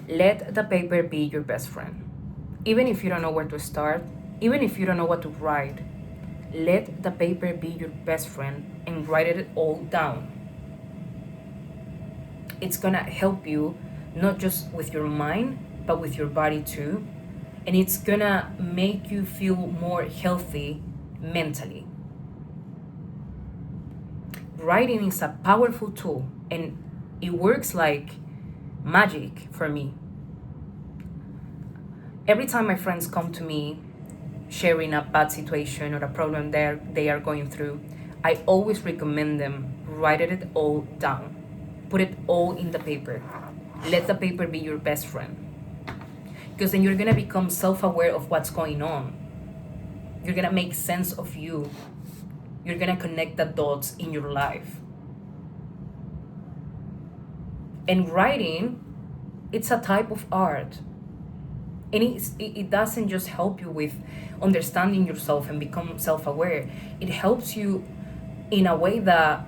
Let the paper be your best friend. Even if you don't know where to start, even if you don't know what to write, let the paper be your best friend and write it all down. It's gonna help you not just with your mind, but with your body too. And it's gonna make you feel more healthy mentally. Writing is a powerful tool and it works like magic for me. Every time my friends come to me sharing a bad situation or a problem they are going through, I always recommend them write it all down. Put it all in the paper. Let the paper be your best friend. Because then you're gonna become self-aware of what's going on. You're gonna make sense of you. You're gonna connect the dots in your life. And writing, it's a type of art. And it doesn't just help you with understanding yourself and become self-aware. It helps you in a way that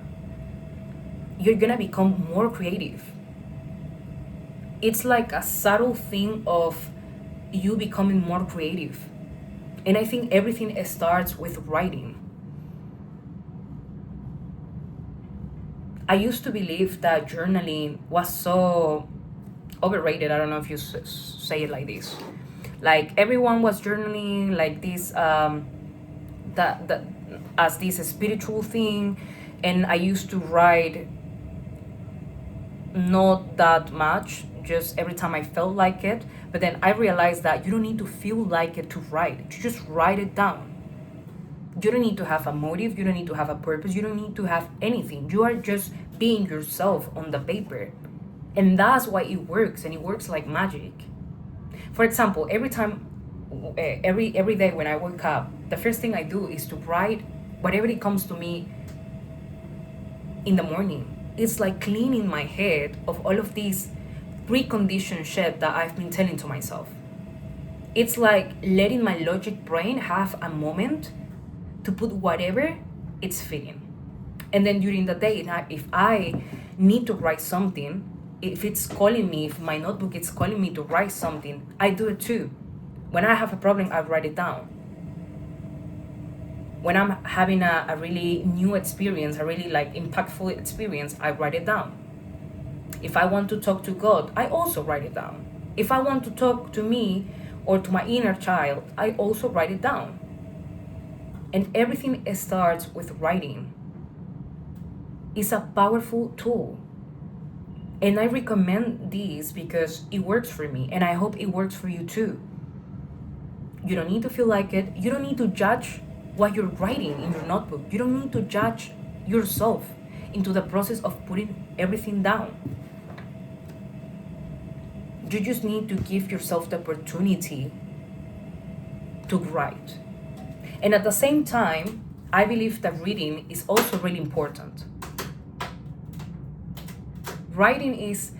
you're gonna become more creative. It's like a subtle thing of you becoming more creative. And I think everything starts with writing. I used to believe that journaling was so overrated. I don't know if you say it like this. Like everyone was journaling like this, that as this spiritual thing, and I used to write not that much, just every time I felt like it. But then I realized that you don't need to feel like it to write. You just write it down. You don't need to have a motive. You don't need to have a purpose. You don't need to have anything. You are just being yourself on the paper. And that's why it works, and it works like magic. For example, every day when I wake up, the first thing I do is to write whatever it comes to me in the morning. It's like cleaning my head of all of these preconditioned shit that I've been telling to myself. It's like letting my logic brain have a moment to put whatever it's feeling. And then during the day, if I need to write something, if it's calling me, if my notebook is calling me to write something, I do it too. When I have a problem, I write it down. When I'm having a really new experience, a really like impactful experience, I write it down. If I want to talk to God, I also write it down. If I want to talk to me or to my inner child, I also write it down. And everything starts with writing. It's a powerful tool. And I recommend this because it works for me, and I hope it works for you too. You don't need to feel like it. You don't need to judge what you're writing in your notebook. You don't need to judge yourself into the process of putting everything down. You just need to give yourself the opportunity to write. And at the same time, I believe that reading is also really important. Writing is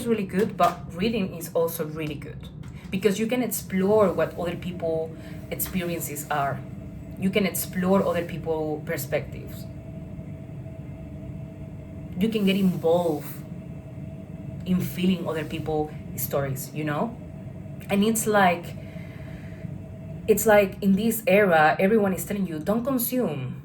really good, but reading is also really good because you can explore what other people's experiences are. You can explore other people's perspectives. You can get involved in feeling other people's stories, you know? And it's like in this era, everyone is telling you, don't consume,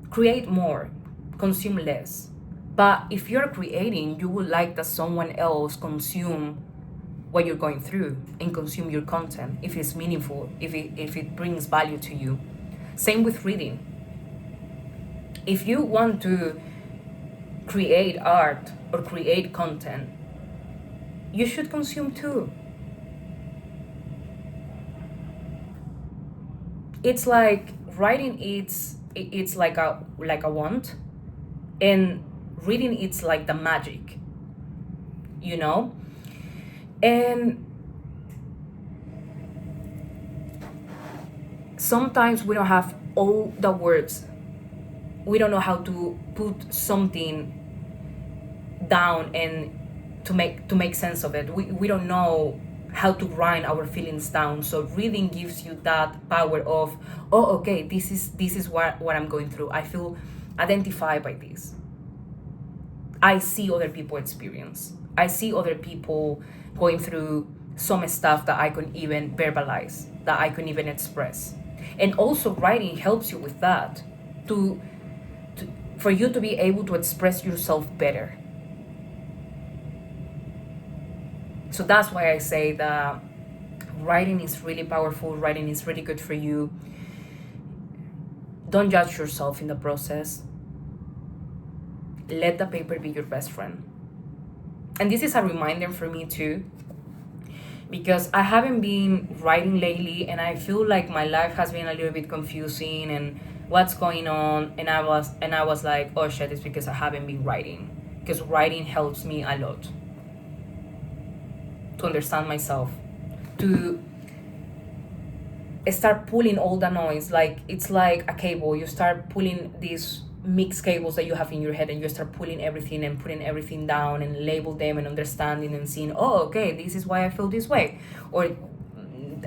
create more, consume less. But if you're creating, you would like that someone else consume what you're going through and consume your content if it's meaningful, if it brings value to you. Same with reading. If you want to create art or create content, you should consume too. It's like writing, it's like a want, and reading, it's like the magic, you know? And sometimes we don't have all the words. We don't know how to put something down and to make sense of it. We don't know how to grind our feelings down. So reading gives you that power of, oh, okay, this is what I'm going through. I feel identified by this. I see other people experience. I see other people going through some stuff that I couldn't even verbalize, that I couldn't even express. And also writing helps you with that, to for you to be able to express yourself better. So that's why I say that writing is really powerful, writing is really good for you. Don't judge yourself in the process. Let the paper be your best friend. And this is a reminder for me too, because I haven't been writing lately and I feel like my life has been a little bit confusing and what's going on, and I was like, oh shit, it's because I haven't been writing, because writing helps me a lot to understand myself, to start pulling all the noise. Like it's like a cable, you start pulling these mixed cables that you have in your head, and you start pulling everything and putting everything down and label them and understanding and seeing, oh okay, this is why I feel this way, or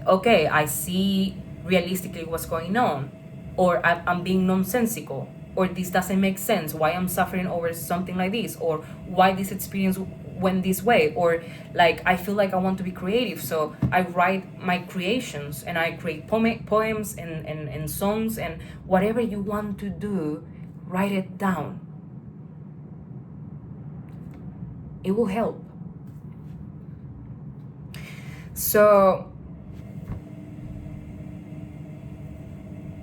okay, I see realistically what's going on, or I'm being nonsensical, or this doesn't make sense, why I'm suffering over something like this, or why this experience went this way, or like I feel like I want to be creative, so I write my creations and I create poems and songs, and whatever you want to do, write it down. It will help. So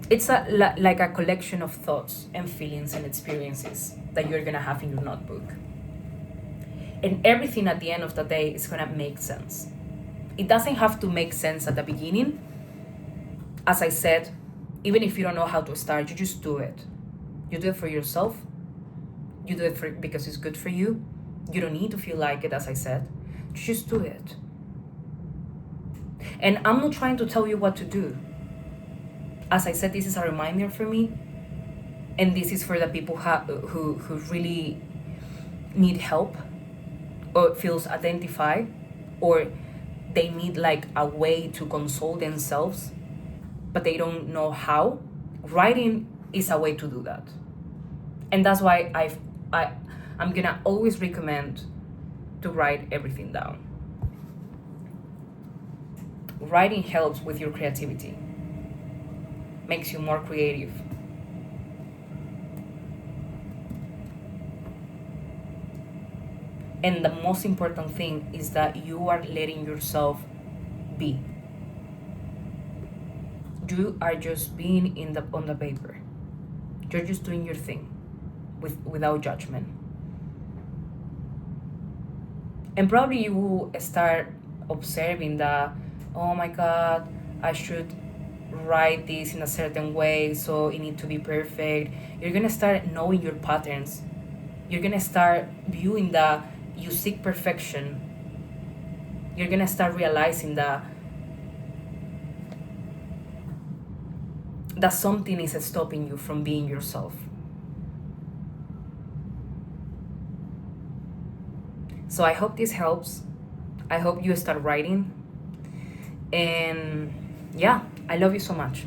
it's like a collection of thoughts and feelings and experiences that you're gonna have in your notebook. And everything at the end of the day is gonna make sense. It doesn't have to make sense at the beginning. As I said, even if you don't know how to start, you just do it. You do it for yourself. You do it because it's good for you. You don't need to feel like it, as I said. You just do it. And I'm not trying to tell you what to do. As I said, this is a reminder for me. And this is for the people who really need help, or feels identified, or they need like a way to console themselves, but they don't know how. Writing is a way to do that. And that's why I'm gonna always recommend to write everything down. Writing helps with your creativity, makes you more creative. And the most important thing is that you are letting yourself be. You are just being on the paper. You're just doing your thing without judgment. And probably you will start observing that, oh my God, I should write this in a certain way, so it needs to be perfect. You're gonna start knowing your patterns. You're gonna start viewing that you seek perfection. You're gonna start realizing that something is stopping you from being yourself. So I hope this helps. I hope you start writing. And yeah, I love you so much.